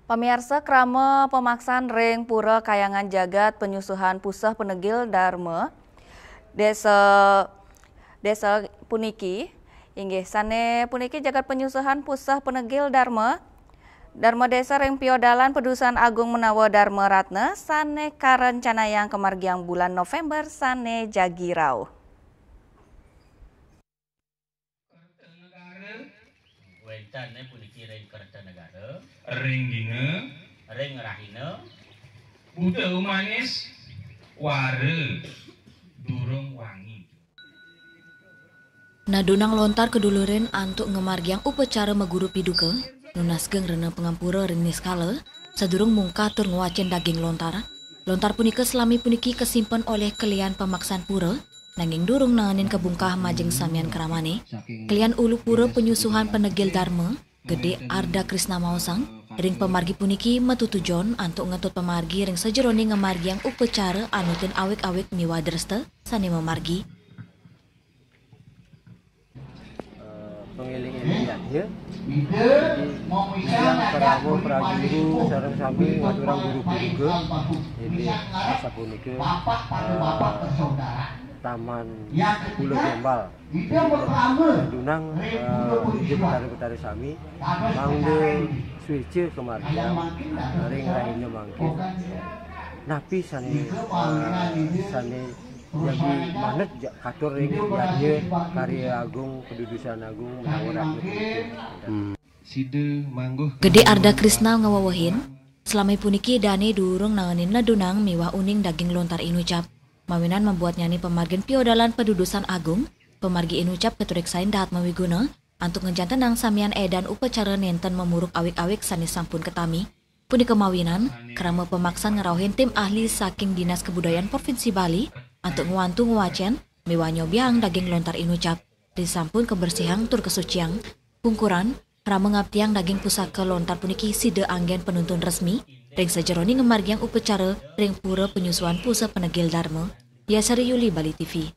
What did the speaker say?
Pamirsa krama pemaksaan ring pura kayangan jagat penyusuhan pusah penegil Dharma desa puniki inggih sane puniki jagat penyusuhan pusah penegil Dharma desa ring piodalan pedusan agung menawa Dharma Ratna sane karencanayang kemargiang bulan November sane jagirau. Wentane puniki ring Kertanegara, ring dina, ring rahina, buta manis, ware, durung wangi. Nadunang lontar keduluren antuk ngemargiang upacara meguru piduka, nunasgeng rena pengampura ring niskala, sadurung mungka tur ngwacen daging lontar. Lontar punika selami puniki kesimpan oleh kelian pemaksaan pura, nanging durung nanganin kebungkah majeng samian keramane. Kelian ulu pura penyusuhan penegil Dharma, Gede Arda Krisna Maosang, ring pemargi puniki metutujon antuk ngetut pemargi ring sejerone ngemargiang upacara anutin awik-awik miwa dresta sane memargi. Pengiling-ilingan ya. Yang pertama prajuru sareng sami ngadurang guru-guru ke. Jadi asa punika Taman Pulau Gembal. Dunang di petari-petari sami mangde swece kemargian ring rahinya mangke. Napi sane jadi manet katur ring yadnya karya agung kedudusan agung menawar Side mangguh Gede Arda Krisna ngawawahin, selama puniki dane durung nanganin nadunang miwah uning daging lontar inucap. Mawinan membuat nyanyi pemargin piodalan pedudusan agung, pemargi inucap keturik sain dahat mawiguna, antuk ngejantenang samian edan upacara nenten memuruk awik-awik sanis sampun ketami. Punika mawinan, kerama pemaksaan ngerauhin tim ahli saking Dinas Kebudayaan Provinsi Bali, antuk nguantu nguwacen, miwah nyobiang daging lontar inucap. Disampun kebersihan tur kesuciang, pungkuran, kerama ngaptiang daging pusaka lontar puniki side anggen penuntun resmi, ring sejeroni ngemargiang upacara ring pura penyusuan pusat penegil Dharma. Yasari Yuli, Bali TV.